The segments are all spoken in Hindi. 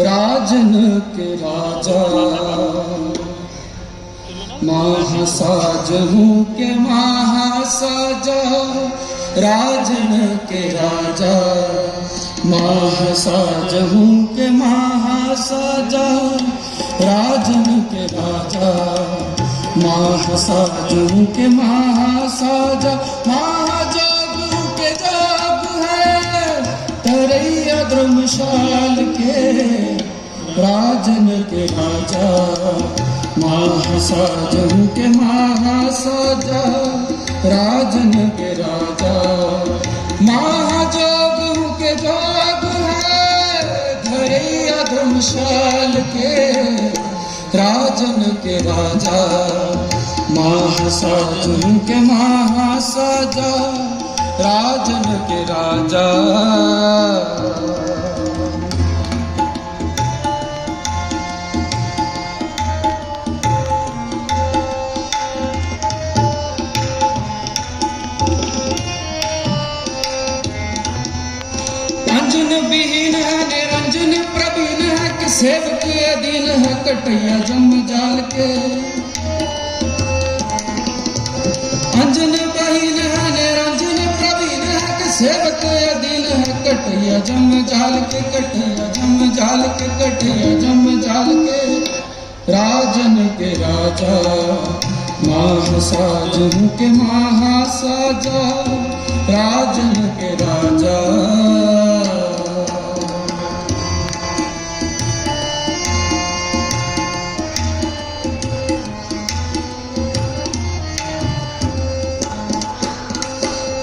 राजन के राजा महासाज हूँ के महासाजा, राजन के राजा महासाज हूँ के महासाजा, राजन के राजा महासाज हूँ के महासाजा, महाजोग के जोग है तरैया द्रमशाल के, राजन के राजा महासाज हूँ के महासाजा, राजन के राजा महाजोग हूँ के जोग है धरैया धर्मशाल के, राजन के राजा महासाज हूँ के महासाजा, राजन के राजा। विहीन है निरंजन प्रवीण है कि सेवक अधीन है कटैया जम जाल के, अंजन बहीन है निरंजन प्रवीण है कि सेवक अधीन है कटैया जम जाल के, कटैया जम जाल के, कटैया जम जाल के, राजन के राजा महासाज हूँ के महासाजा, राजन के राजा।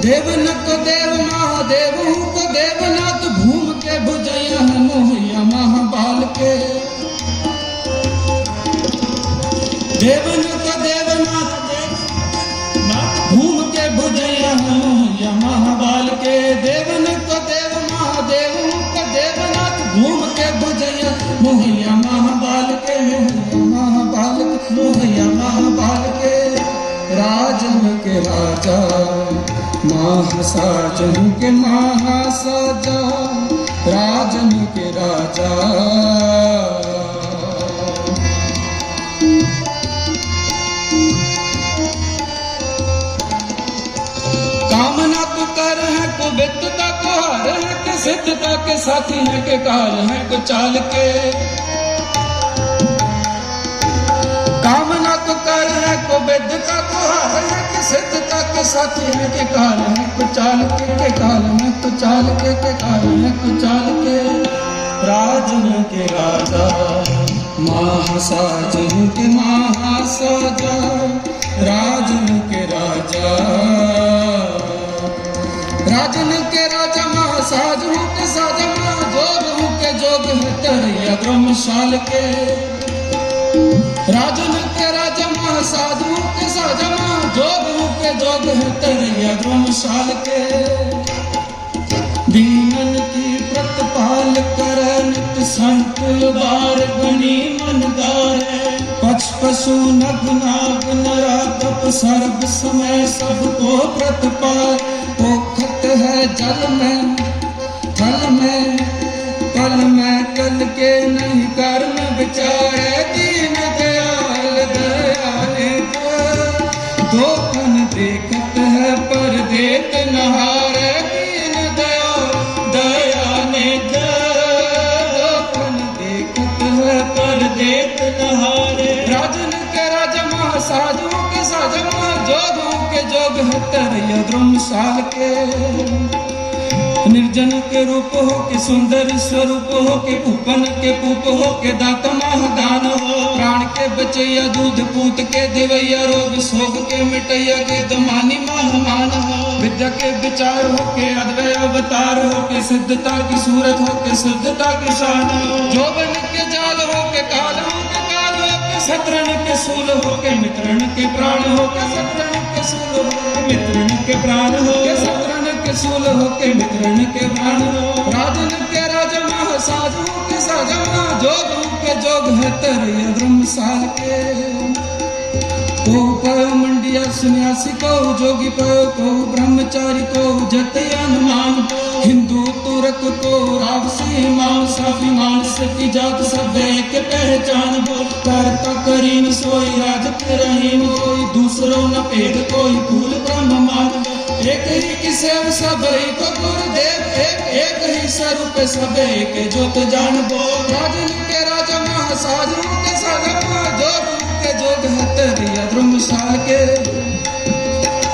देवन को देव महादेव हूँ को देवनाथ भूम के भुजैया मोहिया महाबाल के, देवन को देवनाथ भूम के भुजैया मोहिया महाबाल के, देवन को देव महादेव हूँ को देवनाथ भूम के भुजैया मोहिया महाबाल के, मोहिया महाबाल के, मोहिया महाबाल के, राजन के राजा महासाज हूँ के महासाजा, राजन के राजा। कामना को कर है को विद्यता को हार है के सिद्धता के साथी है के कार है को चाल के, कामना को कर है को विद्यता को हार है के सिद्धता के साथी है के काल है को चाल के काल है को चाल के काल है को चाल के, राजन के राजा महासाज हूँ के महासाजा, राजन के राजा, राजन के राजा महासाज हूँ के साजा, महाजोग हूँ के जोग है तरैया ब्रह्मशाल के, राजन के राजा महासाज हूँ के साजा, महाजोग हूँ के जोग है तरैया ब्रह्मशाल के, दीनन की प्रतिपाल कर नित संत बार गणी मनदार है, पक्ष पशु नग नाग नरा तप सर्व समय सबको प्रतिपाल, पोखत है जल में थल में कल में कल के नहीं कर्म विचारे, दीन दयाल दयानित दो कन देखत है पर देत नहारे, दीन दयाल दयानित दो कन देखत है पर देत नहारे, राजन के राजा महासाज हूँ के साजा, महाजोग हूँ के जोग है तरैया द्रमशाल के, निर्जन के रूप हो के सुंदर स्वरूप हो के पूपन के पूप हो के दाता महादान हो, प्राण के बचैया दूध पूत के देवैया रोग सोग के मिटैया के दमानी महामान हो, विद्या के विचार हो के अद्वय अवतार हो के सिद्धता की सूरत हो के शुद्धता की शान हो, जोबन के जाल हो के काल हो के शत्रुन के सूल हो के मित्रन के प्राण हो के शत्रुन के सूल हो के मित्रन के प्राण हो के शत्रुन के सूल हो के मित्रन के प्राण हो, राजन के राजा महासाज हूँ के साजा, महाजोग हूँ के जोग है तरैया ब्रह्मशाल के, ऊपर मंडिया सन्यासी को जोगी को ब्रह्मचारी को जति अनुमान, हिंदू तुर्क को रावसी मान, साफी मानस की जात सब एक पहचान। बोल करता करीम सोई राजत रहीम, कोई दूसरों न भेद कोई फूल ब्रह्म मान। एक ही किसे सब को गुरुदेव, एक ही स्वरूप सब एक जोत जान। बोल राजन के राजा महासाजू के साजमा, जोग के जोग हतरिया ध्रुमशाल के।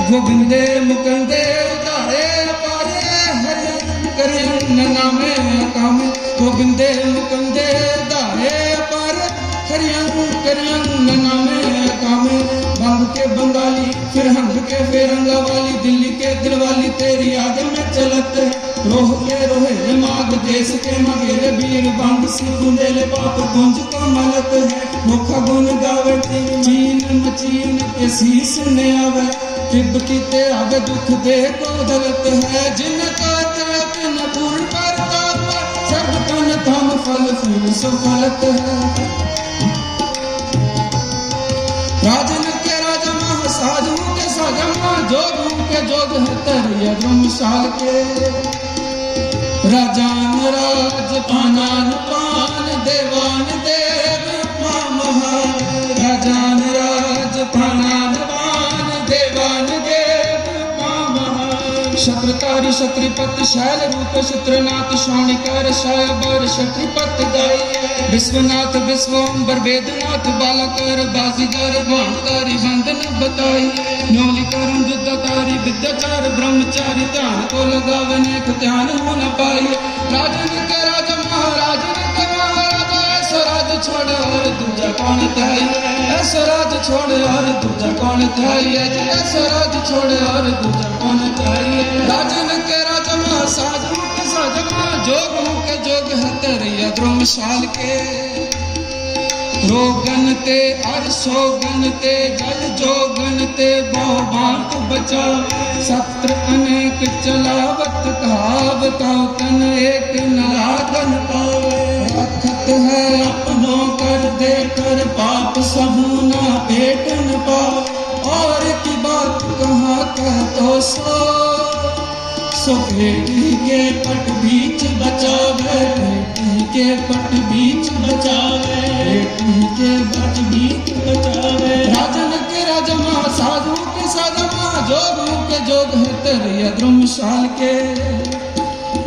गोविंदे मुकंदे उतारे पारे, हरि करियन नामे कामे। गोविंदे मुकंदे उतारे पारे, हरियन करियन नामे कामे। बंग के बंगाली फिर हंग के फिर रंगावाली, दिल्ली के दिलवाली तेरी आगे में चलत है। रोह के रोहे माग देश के मगेरे वीर, बंग सी गुंदेले पाप गुंज को मलत है। मुख गुन गावे चीन मचीन के शीस ने आवे, तिब्बती ते आगे दुख दे को दलत है। जिनका ताप न पूर्ण परताप, सब तन धम फल फूल सुफलत है। राजन के राजा महासाधु के साजमा, जोगों के जोग है तरिया ध्रुमशाल के। राजान राज पानान पान, देवान देव महान। राजान राज पानान पान, देवान देव महान। शत्रतारी क्षत्रिपति शैल रूप चित्रनाथ, शोणिकर शायबर क्षत्रिपति गाय। विश्वनाथ विश्वम्बर वेदनाथ, बालकर बाजीगर भांतारी बंधन बताई। न्योली करम दुदातारी विद्याचार ब्रह्मचारी, ध्यान को लगावने को ध्यान हो न पाई। राजन के राजा महाराजन के महाराजा, ऐसा राज छोड़ और दूजा कौन थाई। ऐसा राज छोड़ और दूजा कौन थाई, ऐसा राज छोड़ और दूजा कौन थाई। राजन के राजा महासाजू के साजमा, जोगों के जोग है तरिया ध्रुमशाल के। रोगन ते अर सोगन ते जल जोगन ते बहु बात बचा। सत्र अनेक चलावत कहावत, तन एक नागन पावे। रखत है अपनों कर दे कर, पाप सबू ना पेट न पाओ। और की बात कहाँ कह तो सो बेटी के पट बीच बचावे, बेटी के पट बीच बचावे, बेटी के पट बीच बचावे। राजन के राजा महासाधु के साजमा, जोगों के जोग है तरिया ध्रुमशाल के।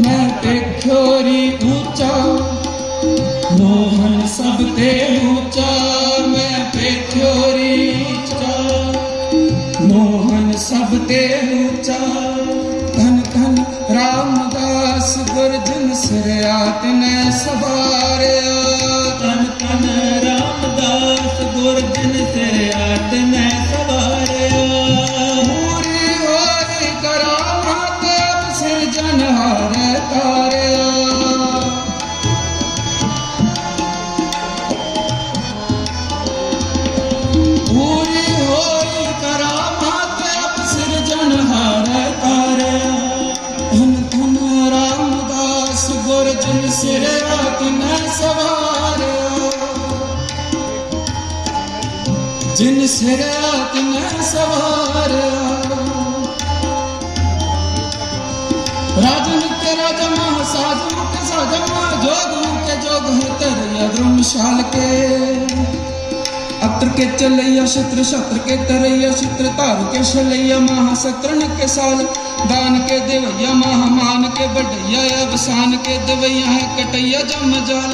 मैं पेख्योरी ऊंचा, मोहन सब ते ऊंचा। मैं पेख्योरी ऊंचा, मोहन सब ते ऊंचा। धन धन रामदास गुरजन सिरयात ने सवारिया। धन धन रामदास गुरजन सिरयात ने सवारिया। पूरी होरी करामात सिरजनहार तारिया। पूरी होरी करामात सिरजनहार तारिया। धन धन रामदास गुरजन सिरयात ने सवारिया। जिन सिरयात ने सवारिया। राजन के राजा महासाधु के साजमा, जोगों के जोग है तरिया ध्रुमशाल के। अत्र के चलैया शत्र शत्र के तरैया, चित्र तारु के शलैया महाशत्रन के साल। दान के देवैया महामान के बढ़ैया, अवसान के देवैया है कटैया जम जाल।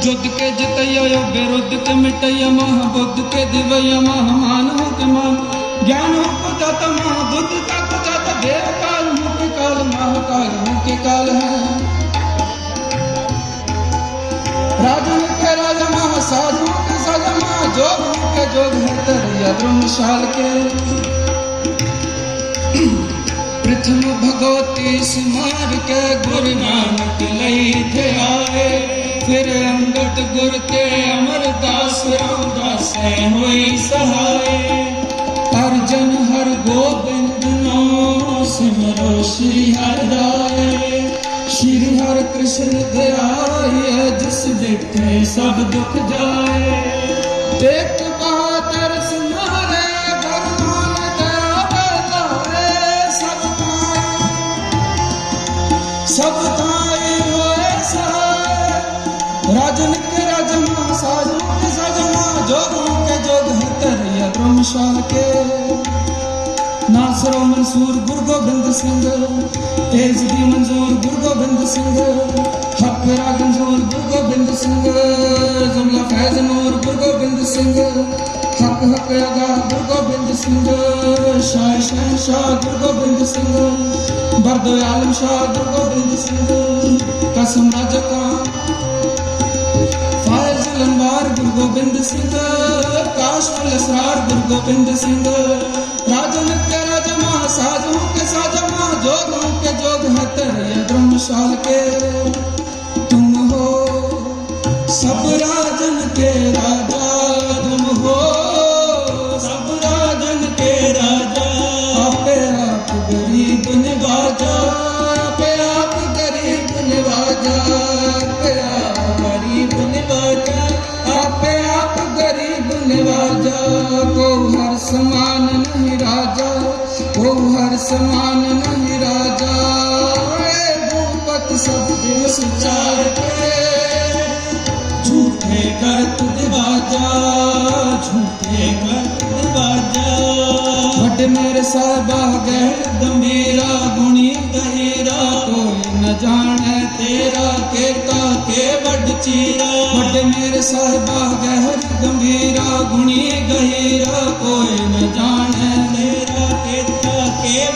युद्ध के जितैया विरुद्ध के मिटैया, महाबुद्ध के दिवैया महामान हो के मान। ज्ञान हो को जाता महाबुद्ध का को जाता, देव काल हो के काल महाकाल हो के काल है। राजन के राजा महासाधु के साजमा, जोगों के जोग है तरिया ध्रुमशाल के। प्रथम भगवती स्मार के गुरु नानक लई थे आए। फिर अंगद गुर ते अमरदास, रामदास हुई सहाय। अर्जन हर गोबिंद नो, सिमरो श्री हर राय। श्री हर कृष्ण ध्याय, जिस देखे सब दुख जाए। देख बहादुर सिमरे, बरमान दया सब थाई होए सहाय। राजन के राजमा साजों के साजमा जोगों के जोग है तरैया ब्रह्मशाल के। नासरो मंसूर गुरु गोबिंद सिंह तेज दी मंजूर गुरु गोबिंद सिंह। हक राग मंजूर गुरु गोबिंद सिंह जुमला फैज नूर गुरु गोबिंद सिंह। हक हक अगा गुरु गोबिंद सिंह शाह शहनशाह गुरु गोबिंद सिंह। बरदो आलम शाह गुरु गोबिंद सिंह। कसम राजा का फायज लंबार गुरु गोबिंद सिंह। काशफुल असरार गुरु गोबिंद सिंह। राजन के राजमा साजों के साजमा जोगों के जोग है तरैया ब्रह्मशाल के। तुम हो सब राजन के राजा तुम हो सब राजन के राजा। आपे आप गरीब निवाजा आपे आप गरीब निवाजा आपे आप गरीब निवाजा आपे आप गरीब निवाजा। को हर समान नहीं राजा को हर समान नहीं राजा। भूपत सब दिल सुचार के झूठे कर तुद बाजा झूठे कर तुद बाजा। बट मेरे साहबा गहर गंभीरा गुणी गहीरा कोई न जाने तेरा के बड़ चीरा। बट मेरे साहबा गहर गंभीरा गुणी गहीरा कोई न जाने तेरा के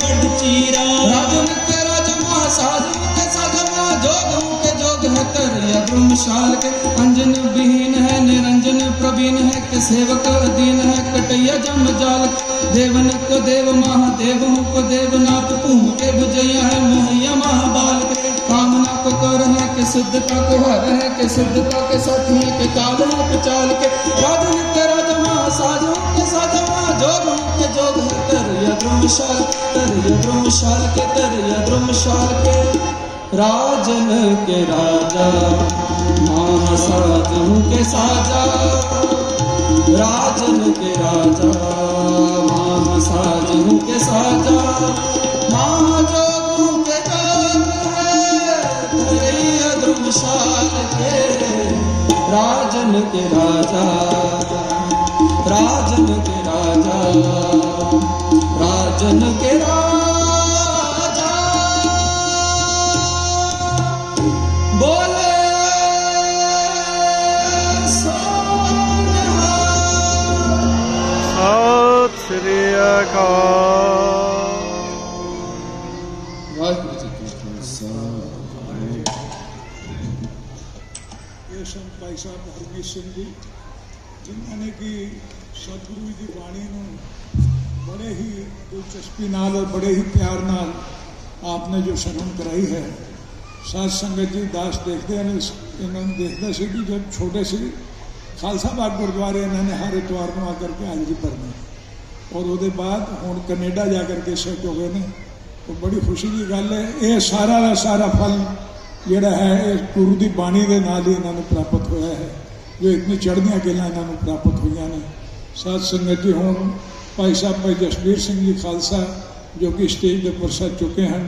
बड़ चीरा। राजन के राजमा साजों के साजमा जोगों के जोग है तरैया ब्रह्मशाल के। अंजन विहीन है निरंजन प्रवीण है के सेवक अधीन है कटैया जम जाल। देवन को देव महादेव को देवनाथ भूम के भुजैया है मोहैया महाबाल के। कामना को कर है कि सिद्धता को हर है कि सिद्धता के साथी है कि काल है कि चाल के। राजन के राजमा साजों के साजमा जोगों के जोग है तरैया ब्रह्मशाल के तरैया ब्रह्मशाल के। राजन के राजा मां साजों के साजा। राजन के राजा मां साजों के साजा। मां जोगों के जोग है तरैया ब्रह्मशाल के। राजन के राजा राजन के राजा राजन के राजा। बोले सत श्री अकाल। वाहिगुरु जी का खालसा। ये संत भाई साहब हरमीत सिंह जी जिन्होंने की सतगुरु की बाणी बड़े ही दिलचस्पी नाल और बड़े ही प्यार नाल आपने जो शरण कराई है। साध संगत जी दास देखते हैं इन्होंने देखता सी कि जब छोटे से खालसा बाग गुरुद्वारे इन्होंने हर इतवार को आकर के हाजरी भरनी और वो बाद हुण कनेडा जाकर के सेट हो गए ने। तो बड़ी खुशी की गल है। ये सारा का सारा फल जोड़ा है इस गुरु की बाणी के नाल ही इन्होंने प्राप्त होया है जो इतनी चढ़दियाँ गल्लां इन्होंने प्राप्त हुई ने। साध संगत जी हुण भाई साहब भाई जसबीर सिंह जी खालसा जो कि स्टेज पर सज चुके हैं।